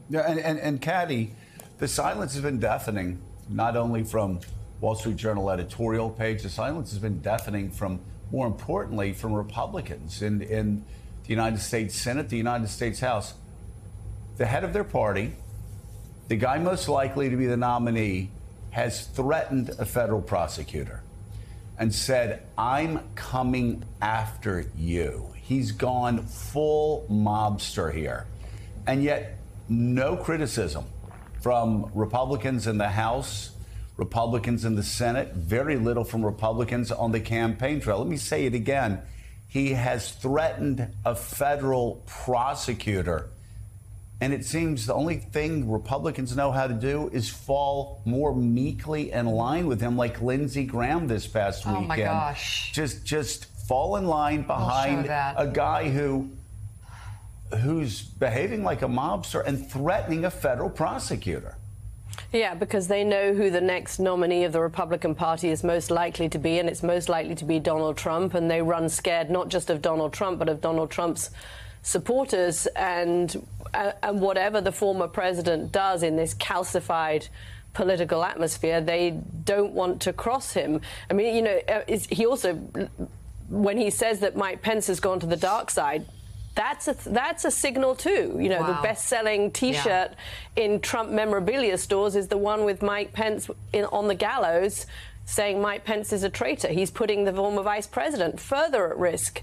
Yeah, and Caddy, the silence has been deafening, not only from Wall Street Journal editorial page. The silence has been deafening from, more importantly, from Republicans in the United States Senate, the United States House. The head of their party, the guy most likely to be the nominee, has threatened a federal prosecutor and said, "I'm coming after you." He's gone full mobster here. And yet, no criticism from Republicans in the House, Republicans in the Senate, very little from Republicans on the campaign trail. Let me say it again. He has threatened a federal prosecutor. And it seems the only thing Republicans know how to do is fall more meekly in line with him, like Lindsey Graham this past weekend. Oh, my gosh. Just fall in line behind a guy who's behaving like a mobster and threatening a federal prosecutor. Yeah, because they know who the next nominee of the Republican Party is most likely to be, and it's most likely to be Donald Trump. And they run scared not just of Donald Trump, but of Donald Trump's supporters and whatever the former president does in this calcified political atmosphere, they don't want to cross him. I mean, you know, he also, when he says that Mike Pence has gone to the dark side, that's a signal too. You know, the best-selling T-shirt in Trump memorabilia stores is the one with Mike Pence on the gallows, saying Mike Pence is a traitor. He's putting the former vice president further at risk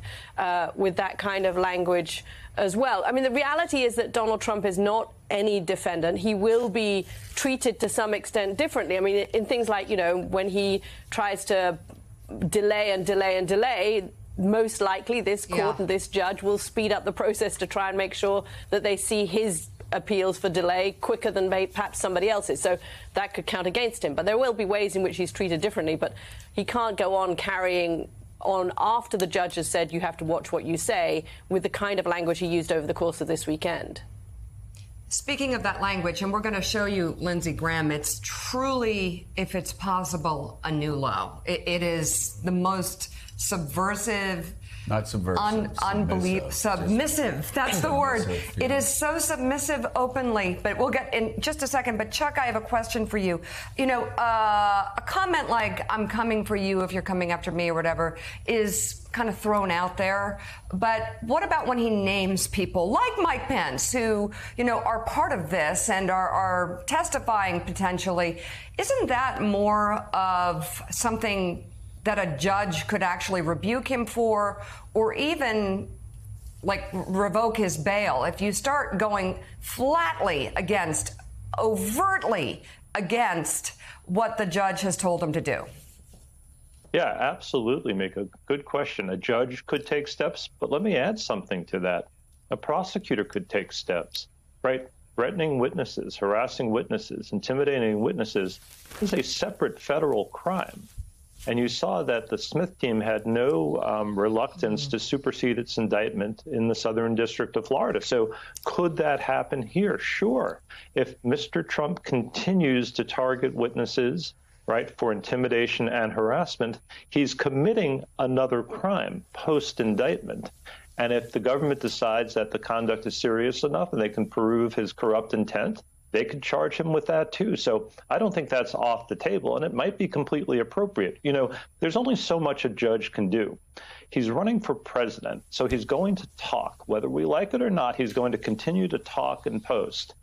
with that kind of language as well. I mean, the reality is that Donald Trump is not any defendant. He will be treated to some extent differently. I mean, in things like, you know, when he tries to delay and delay and delay, most likely this court and this judge will speed up the process to try and make sure that they see his appeals for delay quicker than perhaps somebody else's. So that could count against him. But there will be ways in which he's treated differently. But he can't go on carrying on after the judge has said you have to watch what you say with the kind of language he used over the course of this weekend. Speaking of that language, and we're going to show you Lindsey Graham, it's truly, if it's possible, a new low. It is the most subversive, not subversive, submissive. That's the word. It is so submissive openly, but we'll get in just a second. But Chuck, I have a question for you. You know, a comment like "I'm coming for you if you're coming after me" or whatever is kind of thrown out there. But what about when he names people like Mike Pence, who, you know, are part of this and are testifying potentially? Isn't that more of something that a judge could actually rebuke him for, or even like revoke his bail? If you start going flatly against, overtly against what the judge has told him to do. Yeah, absolutely. Make a good question. A judge could take steps, but let me add something to that. A prosecutor could take steps, right? Threatening witnesses, harassing witnesses, intimidating witnesses is a separate federal crime. And you saw that the Smith team had no reluctance to supersede its indictment in the Southern District of Florida. So could that happen here? Sure. If Mr. Trump continues to target witnesses, right, for intimidation and harassment, he's committing another crime post-indictment. And if the government decides that the conduct is serious enough and they can prove his corrupt intent, they could charge him with that too. So I don't think that's off the table, and it might be completely appropriate. You know, there's only so much a judge can do. He's running for president, so he's going to talk. Whether we like it or not, he's going to continue to talk and post.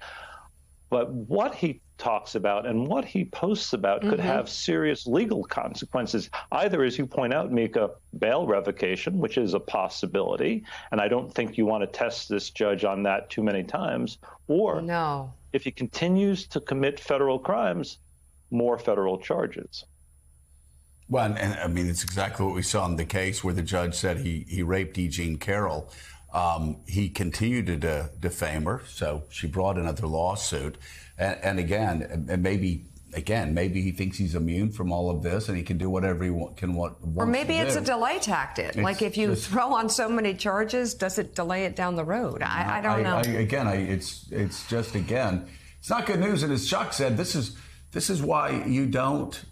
But what he talks about and what he posts about could have serious legal consequences, either, as you point out, Mika, bail revocation, which is a possibility, and I don't think you want to test this judge on that too many times, or if he continues to commit federal crimes, more federal charges. Well, and I mean, it's exactly what we saw in the case where the judge said he raped E. Jean Carroll. He continued to defame her, so she brought another lawsuit. And again, maybe he thinks he's immune from all of this and he can do whatever he wants. Or maybe it's a delay tactic. Like if you throw on so many charges, does it delay it down the road? I don't know. It's just, again, it's not good news. And as Chuck said, this is why you don't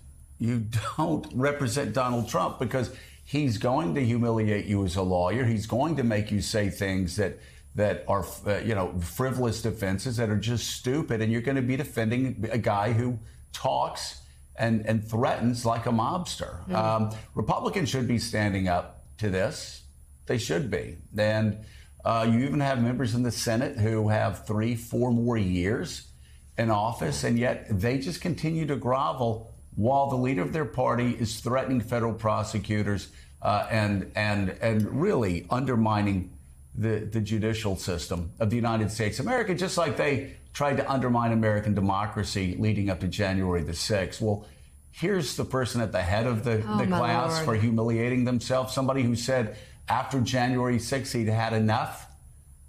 represent Donald Trump, because he's going to humiliate you as a lawyer. He's going to make you say things that that are, frivolous defenses that are just stupid, and you're going to be defending a guy who talks and threatens like a mobster. Republicans should be standing up to this. They should be. And you even have members in the Senate who have 3-4 more years in office, and yet they just continue to grovel while the leader of their party is threatening federal prosecutors and really undermining the judicial system of the United States of America, just like they tried to undermine American democracy leading up to January the 6th. Well, here's the person at the head of the class for humiliating themselves, somebody who said after January 6th he'd had enough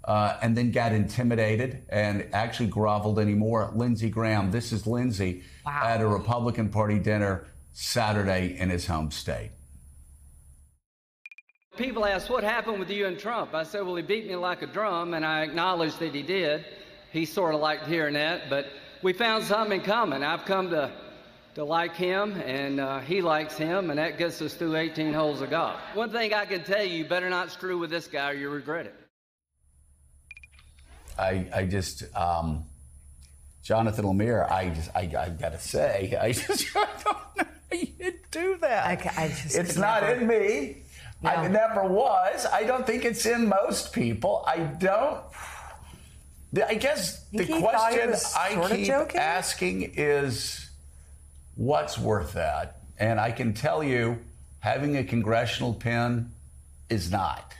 and then got intimidated and actually groveled anymore. Lindsey Graham. This is Lindsey at a Republican Party dinner Saturday in his home state. People ask, what happened with you and Trump? I said, well, he beat me like a drum, and I acknowledged that he did. He sort of liked hearing that, but we found something in common. I've come to like him, and he likes him, and that gets us through 18 holes of golf. One thing I can tell you, you better not screw with this guy or you regret it. I just, Jonathan Lemire, I got to say, I don't know how you do that. It's not in me. No. It never was. I don't think it's in most people. I guess the question I keep asking is, what's worth that? And I can tell you, having a congressional pin is not.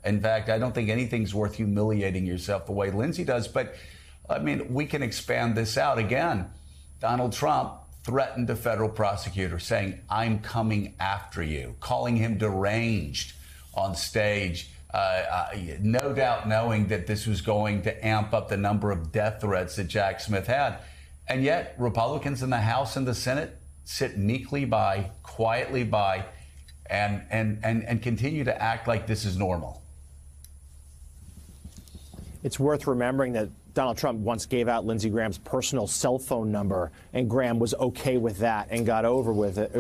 In fact, I don't think anything's worth humiliating yourself the way Lindsey does. But, I mean, we can expand this out again. Donald Trump threatened a federal prosecutor saying, I'm coming after you, calling him deranged on stage, no doubt knowing that this was going to amp up the number of death threats that Jack Smith had. And yet Republicans in the House and the Senate sit meekly by, quietly by, and continue to act like this is normal. It's worth remembering that Donald Trump once gave out Lindsey Graham's personal cell phone number, and Graham was okay with that and got over it.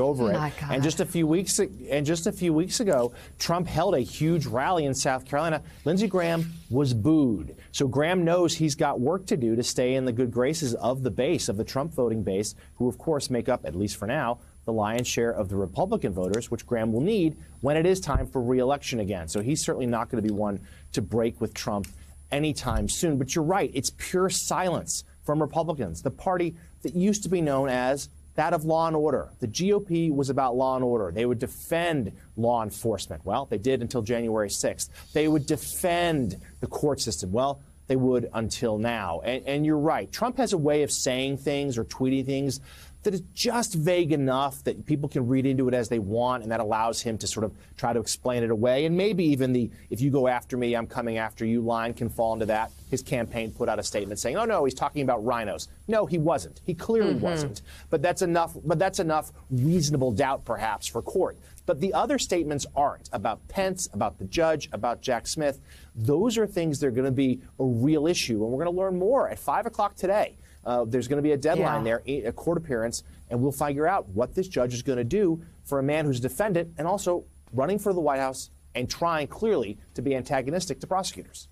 And just a few weeks ago, Trump held a huge rally in South Carolina. Lindsey Graham was booed. So Graham knows he's got work to do to stay in the good graces of the base, of the Trump voting base, who of course make up, at least for now, the lion's share of the Republican voters, which Graham will need when it is time for re-election again. So he's certainly not going to be one to break with Trump anytime soon. But you're right, it's pure silence from Republicans, the party that used to be known as that of law and order. The GOP was about law and order. They would defend law enforcement. Well, they did until January 6th. They would defend the court system. Well, they would until now. And you're right. Trump has a way of saying things or tweeting things that is just vague enough that people can read into it as they want, and that allows him to sort of try to explain it away. And maybe even the "if you go after me, I'm coming after you" line can fall into that. His campaign put out a statement saying, "Oh no, he's talking about rhinos." No, he wasn't. He clearly wasn't. But that's enough reasonable doubt, perhaps, for court. But the other statements aren't about Pence, about the judge, about Jack Smith. Those are things that are going to be a real issue, and we're going to learn more at 5 o'clock today. There's going to be a deadline there, a court appearance, and we'll figure out what this judge is going to do for a man who's a defendant and also running for the White House and trying clearly to be antagonistic to prosecutors.